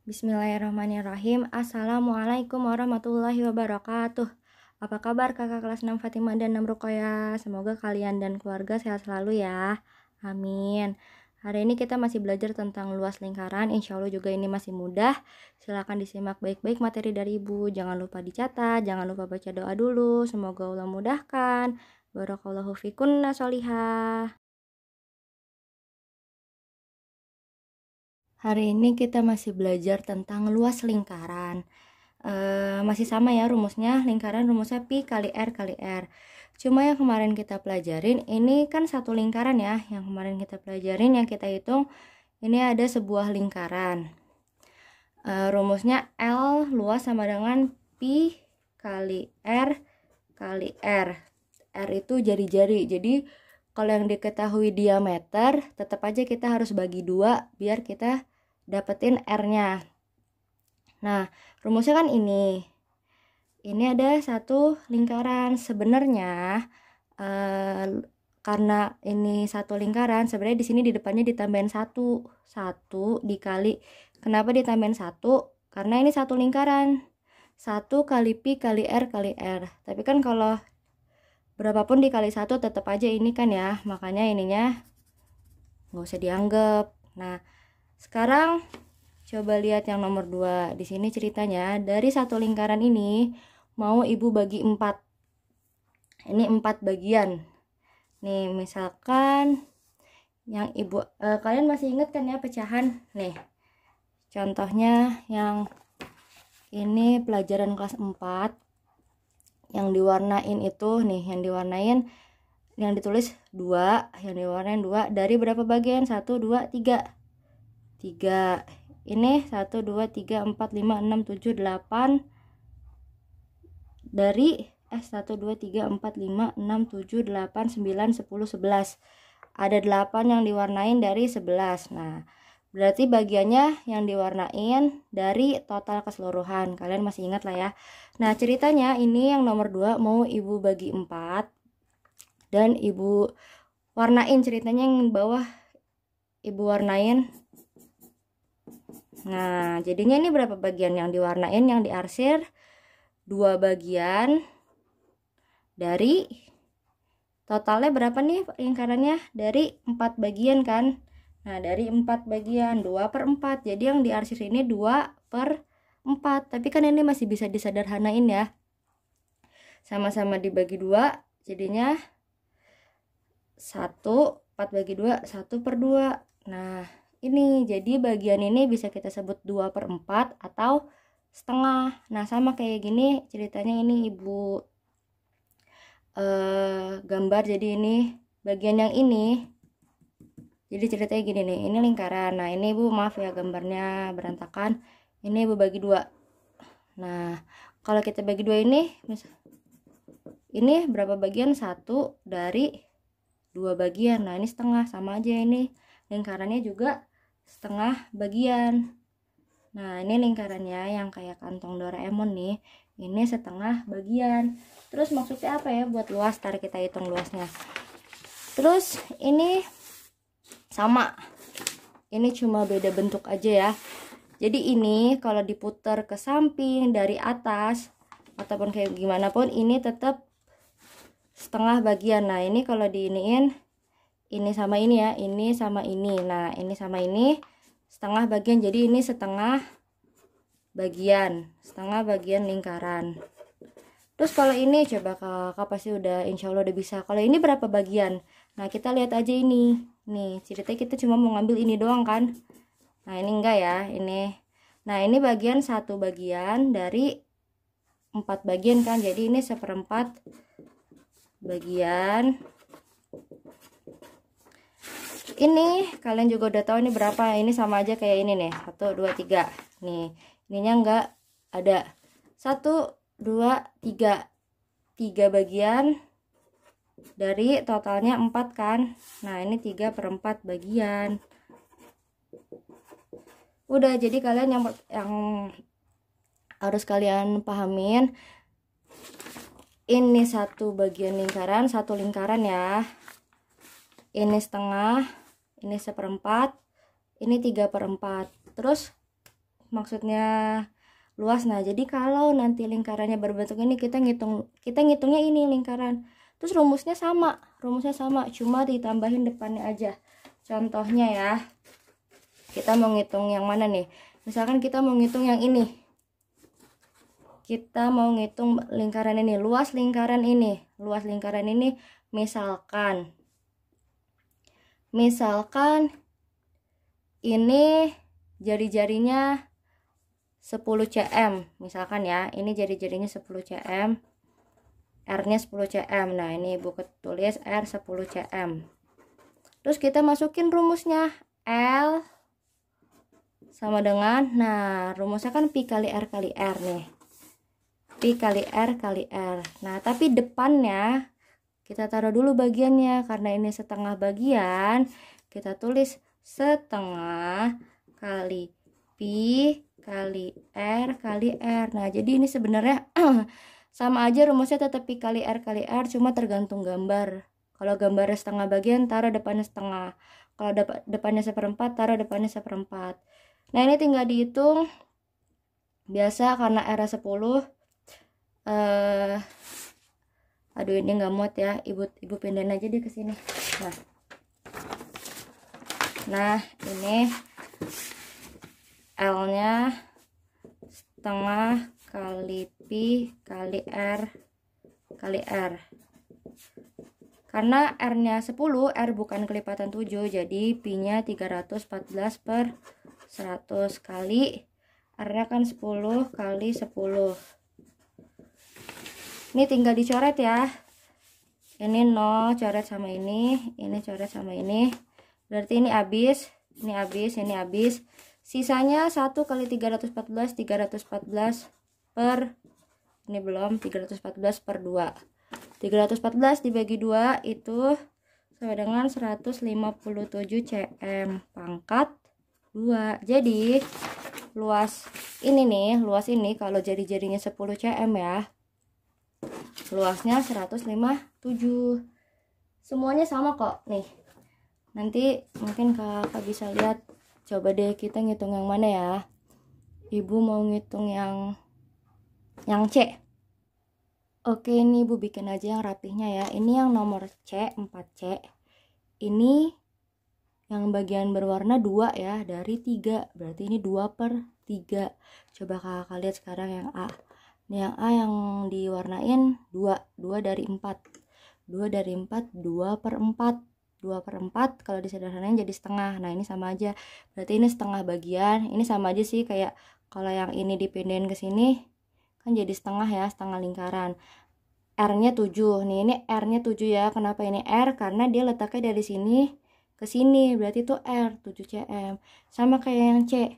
Bismillahirrahmanirrahim. Assalamualaikum warahmatullahi wabarakatuh. Apa kabar kakak kelas 6 Fatimah dan 6 Ruqayyah? Semoga kalian dan keluarga sehat selalu ya. Amin. Hari ini kita masih belajar tentang luas lingkaran. Insya Allah juga ini masih mudah. Silahkan disimak baik-baik materi dari ibu. Jangan lupa dicatat, jangan lupa baca doa dulu. Semoga Allah mudahkan. Barakallahu fikunna sholihah. Hari ini kita masih belajar tentang luas lingkaran. Masih sama ya rumusnya, lingkaran rumusnya pi kali R kali R. Cuma yang kemarin kita pelajarin, ini kan satu lingkaran ya. Yang kemarin kita pelajarin, yang kita hitung, ini ada sebuah lingkaran. Rumusnya L luas sama dengan pi kali R kali R. R itu jari-jari, jadi kalau yang diketahui diameter, tetap aja kita harus bagi 2 biar kita dapetin R-nya. Nah, rumusnya kan ini. Ini ada satu lingkaran. Sebenarnya karena ini satu lingkaran, sebenarnya di sini di depannya ditambahin 1 dikali. Kenapa ditambahin 1? Karena ini satu lingkaran. 1 kali pi kali R kali R. Tapi kan kalau berapapun dikali 1 tetap aja ini kan ya, makanya ininya nggak usah dianggap. Nah, sekarang coba lihat yang nomor 2. Di sini ceritanya dari satu lingkaran ini mau ibu bagi 4. Ini 4 bagian. Nih, misalkan yang ibu kalian masih ingat kan ya pecahan? Nih. Contohnya yang ini pelajaran kelas 4. Yang diwarnain itu nih, yang ditulis 2, yang diwarnain 2 dari berapa bagian? 1 2 3. 3. Ini 1 2 3 4 5 6 7 8 dari 1 2 3 4 5 6 7 8 9 10 11. Ada 8 yang diwarnain dari 11. Nah, berarti bagiannya yang diwarnain dari total keseluruhan. Kalian masih ingat lah ya. Nah, ceritanya ini yang nomor 2 mau ibu bagi 4 dan ibu warnain, ceritanya yang bawah ibu warnain. Nah, jadinya ini berapa bagian yang diwarnain, yang diarsir? 2 bagian dari totalnya berapa nih lingkarannya? Dari 4 bagian kan? Nah, dari 4 bagian 2 per 4. Jadi yang diarsir ini 2 per 4. Tapi kan ini masih bisa disederhanain ya. Sama-sama dibagi 2. Jadinya 1, 4 bagi 2, 1 per 2. Nah, ini jadi bagian ini bisa kita sebut 2 per 4 atau setengah. Nah, sama kayak gini ceritanya, ini ibu gambar. Jadi ini bagian yang ini. Jadi ceritanya gini nih, ini lingkaran. Nah, ini ibu maaf ya gambarnya berantakan. Ini ibu bagi 2. Nah, kalau kita bagi 2 ini berapa bagian? 1 dari 2 bagian. Nah, ini setengah, sama aja, ini lingkarannya juga setengah bagian. Nah, ini lingkarannya yang kayak kantong Doraemon nih. Ini setengah bagian. Terus maksudnya apa ya buat luas? Ntar kita hitung luasnya. Terus ini sama, ini cuma beda bentuk aja ya. Jadi ini kalau diputar ke samping dari atas ataupun kayak gimana pun, ini tetap setengah bagian. Nah, ini kalau diiniin, ini sama ini ya, ini sama ini. Nah, ini sama ini setengah bagian. Jadi ini setengah bagian lingkaran. Terus kalau ini coba kakak pasti udah, insya Allah udah bisa. Kalau ini berapa bagian? Nah, kita lihat aja ini. Nih, ceritanya kita cuma mau ngambil ini doang kan. Nah, ini enggak ya, ini. Nah, ini bagian 1 bagian dari 4 bagian kan. Jadi ini 1/4 bagian. Ini kalian juga udah tahu ini berapa. Ini sama aja kayak ini nih. 1 2 3. Nih, ininya enggak ada. 1 2 3. 3 bagian dari totalnya 4 kan. Nah, ini 3/4 bagian. Udah, jadi kalian yang harus kalian pahamin, ini satu bagian lingkaran, satu lingkaran ya. Ini setengah, ini 1/4, ini 3/4. Terus maksudnya luas. Nah, jadi kalau nanti lingkarannya berbentuk ini, kita ngitungnya ini lingkaran. Terus rumusnya sama, cuma ditambahin depannya aja. Contohnya ya, kita mau ngitung yang mana nih? Misalkan kita mau ngitung yang ini. Kita mau ngitung lingkaran ini, luas lingkaran ini. Misalkan ini jari-jarinya 10 cm, misalkan ya, ini jari-jarinya 10 cm, R-nya 10 cm. Nah, ini Ibu tulis R 10 cm. Terus kita masukin rumusnya, L sama dengan, nah rumusnya kan pi kali R kali R nih, pi kali R kali R. Nah, tapi depannya kita taruh dulu bagiannya, karena ini setengah bagian, kita tulis setengah kali pi kali R kali R. Nah, jadi ini sebenarnya sama aja, rumusnya tetap pi kali R kali R, cuma tergantung gambar. Kalau gambarnya setengah bagian, taruh depannya setengah. Kalau depannya seperempat, taruh depannya seperempat. Nah, ini tinggal dihitung. Biasa karena R 10, aduh ini nggak muat ya, ibu pindahin aja deh ke sini. Nah ini L nya setengah kali pi kali R kali R. Karena R nya 10, R bukan kelipatan 7, jadi pi nya 314 per 100 kali R nya kan 10 kali 10. Ini tinggal dicoret ya. Ini 0 coret sama ini coret sama ini. Berarti ini habis, ini habis. Sisanya 1 kali 314 per, ini belum, 314 per 2. 314 dibagi 2 itu sama dengan 157 cm pangkat 2. Jadi luas ini kalau jari-jarinya 10 cm ya, luasnya 157. Semuanya sama kok nih. Nanti mungkin kakak bisa lihat. Coba deh kita ngitung yang mana ya. Ibu mau ngitung yang C. Oke, ini Ibu bikin aja yang rapihnya ya. Ini yang nomor C, 4C. Ini yang bagian berwarna 2 ya, dari 3. Berarti ini 2 per 3. Coba kakak lihat sekarang yang A. Ini yang A yang diwarnain 2 dari 4. 2 dari 4, 2 per 4. 2 per 4 kalau disederhanain jadi setengah. Nah, ini sama aja. Berarti ini setengah bagian. Ini sama aja sih kayak kalau yang ini dipindahin ke sini kan jadi setengah ya, setengah lingkaran. R-nya 7. Nih, ini R-nya 7 ya. Kenapa ini R? Karena dia letaknya dari sini ke sini. Berarti itu R 7 cm. Sama kayak yang C.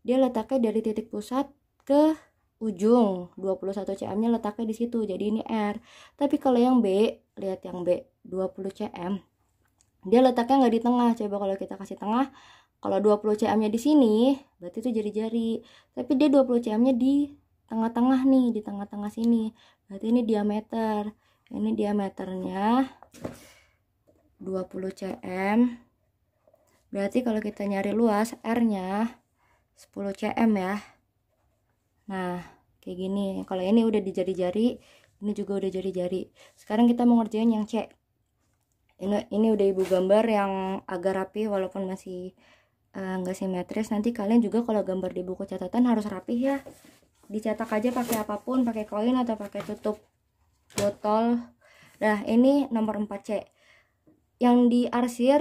Dia letaknya dari titik pusat ke ujung, 21 cm-nya letaknya di situ. Jadi ini R. Tapi kalau yang B, lihat yang B, 20 cm. Dia letaknya nggak di tengah. Coba kalau kita kasih tengah, kalau 20 cm-nya di sini, berarti itu jari-jari. Tapi dia 20 cm-nya di tengah-tengah nih, di tengah-tengah sini. Berarti ini diameter. Ini diameternya 20 cm. Berarti kalau kita nyari luas, R-nya 10 cm ya. Nah, kayak gini. Kalau ini udah di jari-jari, ini juga udah jari-jari. Sekarang kita mau ngerjain yang C. Ini udah Ibu gambar yang agak rapi walaupun masih nggak simetris. Nanti kalian juga kalau gambar di buku catatan harus rapih ya. Dicetak aja pakai apapun, pakai koin atau pakai tutup botol. Nah, ini nomor 4C. Yang diarsir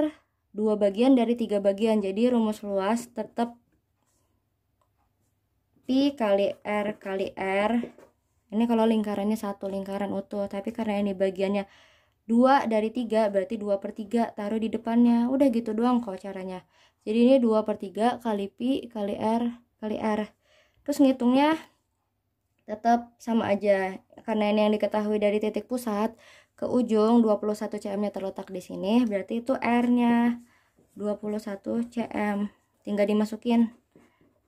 2 bagian dari 3 bagian. Jadi rumus luas tetap pi kali R kali R. Ini kalau lingkarannya 1 lingkaran utuh, tapi karena ini bagiannya 2 dari 3, berarti 2 per 3 taruh di depannya. Udah gitu doang kok caranya. Jadi ini 2 per 3 kali pi kali R kali R. Terus ngitungnya tetap sama aja. Karena ini yang diketahui dari titik pusat ke ujung, 21 cm-nya terletak di sini. Berarti itu R-nya 21 cm. Tinggal dimasukin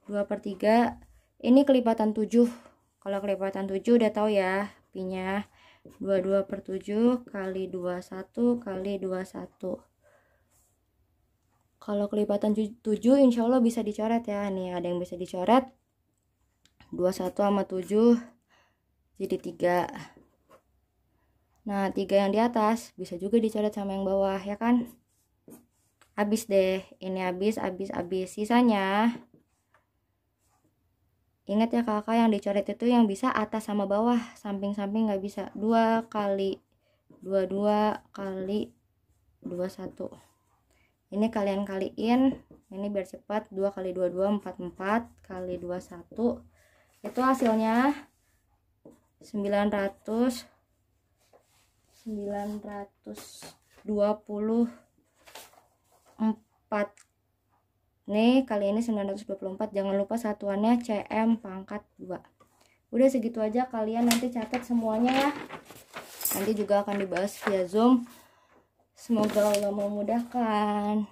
2 per 3. Ini kelipatan 7. Kalau kelipatan 7 udah tahu ya pi-nya. 22 per 7 kali 21 kali 21. Kalau kelipatan 7 insya Allah bisa dicoret ya. Nih ada yang bisa dicoret. 21 sama 7 jadi 3. Nah 3 yang di atas bisa juga dicoret sama yang bawah ya kan. Habis deh, ini habis. Sisanya ingat ya kakak, yang dicoret itu yang bisa atas sama bawah, samping-samping nggak bisa. 2 kali 22 kali 21. Ini kalian kaliin, ini biar cepat. 2 kali 22 44 kali 21 itu hasilnya 924. Nih kali ini 924. Jangan lupa satuannya cm pangkat 2. Udah segitu aja, kalian nanti catat semuanya ya. Nanti juga akan dibahas via Zoom. Semoga Allah memudahkan.